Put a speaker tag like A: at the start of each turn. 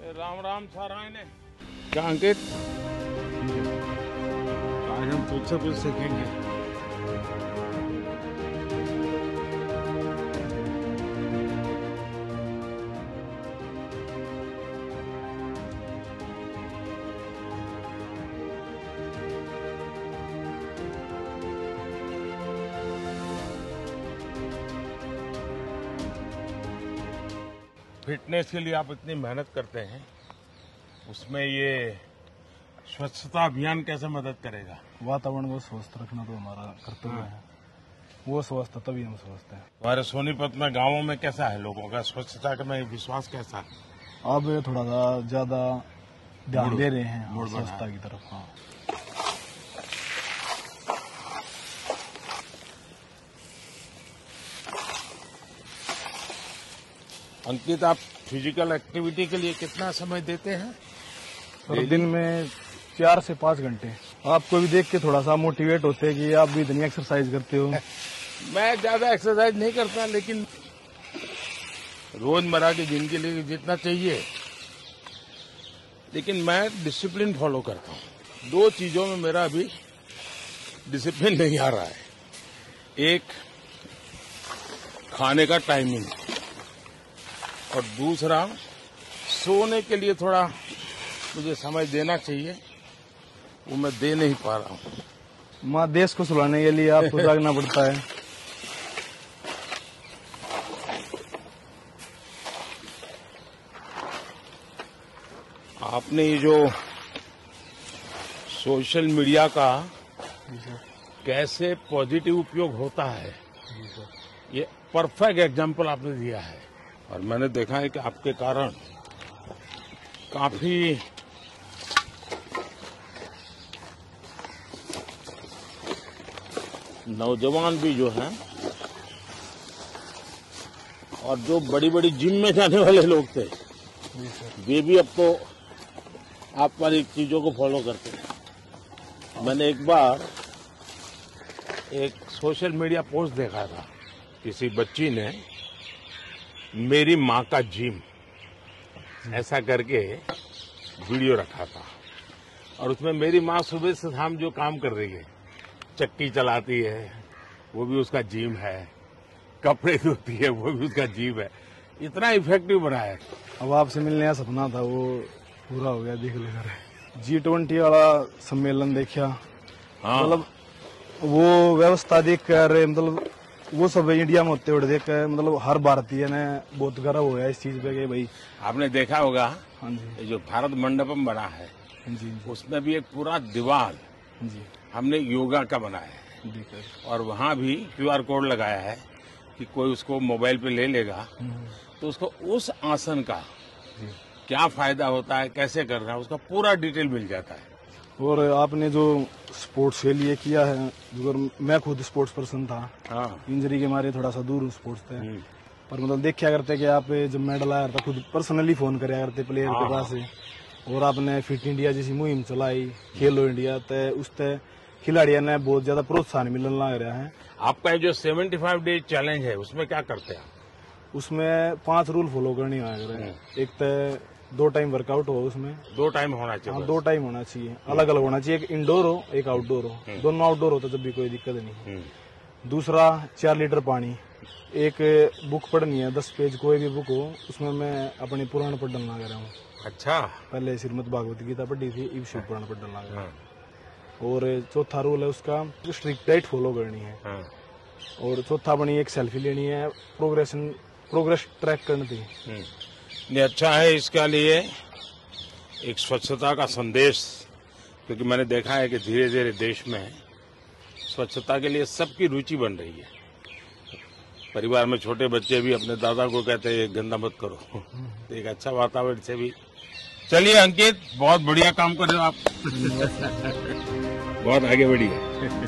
A: राम राम सारायण ने क्या अंकित, आज हम तुझसे कुछ सीखेंगे। फिटनेस के लिए आप इतनी मेहनत करते हैं, उसमें ये स्वच्छता अभियान कैसे मदद करेगा?
B: वातावरण को स्वस्थ रखना तो हमारा कर्तव्य है। वो स्वस्थ है तभी हम स्वस्थ हैं।
A: हमारे सोनीपत में गांवों में कैसा है लोगों का स्वच्छता में विश्वास कैसा है?
B: अब थोड़ा सा ज्यादा ध्यान दे रहे हैं स्वच्छता की तरफ। हाँ,
A: अंकित, आप फिजिकल एक्टिविटी के लिए कितना समय देते हैं?
B: और दिन में 4 से 5 घंटे। आपको भी देख के थोड़ा सा मोटिवेट होते हैं कि आप भी इतनी एक्सरसाइज करते हो।
A: मैं ज्यादा एक्सरसाइज नहीं करता, लेकिन रोजमर्रा की जिंदगी के लिए जितना चाहिए, लेकिन मैं डिसिप्लिन फॉलो करता हूँ। 2 चीजों में मेरा अभी डिसिप्लिन नहीं आ रहा है। एक, खाने का टाइमिंग, और दूसरा, सोने के लिए थोड़ा मुझे समय देना चाहिए, वो मैं दे नहीं पा रहा हूँ।
B: माँ, देश को सुलाने के लिए आपको जागना पड़ता है।
A: आपने ये जो सोशल मीडिया का कैसे पॉजिटिव उपयोग होता है, ये परफेक्ट एग्जाम्पल आपने दिया है। और मैंने देखा है कि आपके कारण काफी नौजवान भी जो हैं, और जो बड़ी बड़ी जिम में जाने वाले लोग थे, वे भी अब तो आप वाली चीजों को फॉलो करते हैं। मैंने एक बार एक सोशल मीडिया पोस्ट देखा था, किसी बच्ची ने मेरी माँ का जिम ऐसा करके वीडियो रखा था, और उसमें मेरी माँ सुबह से शाम जो काम कर रही है, चक्की चलाती है, वो भी उसका जिम है, कपड़े धोती है, वो भी उसका जिम है। इतना इफेक्टिव बना है।
B: अब आपसे मिलने का सपना था, वो पूरा हो गया। देख लेकर G20 वाला सम्मेलन देखा।
A: हाँ,
B: मतलब वो व्यवस्था देख कर, मतलब वो सब इंडिया में होते हुए देख कर, मतलब हर भारतीय ने बहुत गर्व हो गया इस चीज पे कि भाई।
A: आपने देखा होगा,
B: हाँ जी,
A: ये जो भारत मंडपम बना है,
B: जी
A: उसमें भी एक पूरा दीवार
B: जी,
A: हमने योगा का बनाया है,
B: देखकर।
A: और वहाँ भी QR कोड लगाया है कि कोई उसको मोबाइल पे ले लेगा तो उसको उस आसन का क्या फायदा होता है, कैसे करना है, उसका पूरा डिटेल मिल जाता है।
B: और आपने जो स्पोर्ट्स के लिए किया है, अगर मैं खुद स्पोर्ट्स पर्सन था,
A: हाँ,
B: इंजरी के मारे थोड़ा सा दूर स्पोर्ट्स से, पर मतलब देखा करते कि आप जब मेडल आया था, खुद पर्सनली फोन कराया करते प्लेयर के पास से। और आपने फिट इंडिया जैसी मुहिम चलाई, खेलो इंडिया, तो उससे खिलाड़ियों ने बहुत ज्यादा प्रोत्साहन मिलने लग रहा है।
A: आपका जो 75 डे चैलेंज है, उसमें क्या करते हैं?
B: उसमें 5 रूल फॉलो करनी है। एक तो 2 टाइम वर्कआउट हो, उसमें
A: 2 टाइम होना चाहिए।
B: हाँ, 2 टाइम होना चाहिए, अलग अलग होना चाहिए। एक इंडोर हो, एक आउटडोर हो। दोनों आउटडोर हो तो जब भी कोई दिक्कत नहीं। दूसरा, 4 लीटर पानी। एक बुक पढ़नी है, 10 पेज कोई भी बुक हो, उसमें मैं अपने पुराण पढ़ डालना कर रहा हूँ।
A: अच्छा,
B: पहले श्रीमद् भागवत गीता पढ़ी थी, अब शिव पुराण पढ़ डालना कर रहा हूँ। और चौथा रूल है उसका, स्ट्रिक्ट डाइट फॉलो करनी है। और चौथा बनी एक सेल्फी लेनी है, प्रोग्रेस ट्रैक करनी थी।
A: ये अच्छा है। इसके लिए एक स्वच्छता का संदेश, क्योंकि मैंने देखा है कि धीरे धीरे देश में स्वच्छता के लिए सबकी रुचि बन रही है। परिवार में छोटे बच्चे भी अपने दादा को कहते हैं गंदा मत करो। तो एक अच्छा वातावरण से भी। चलिए अंकित, बहुत बढ़िया काम कर रहे हो आप। बहुत आगे बढ़िए।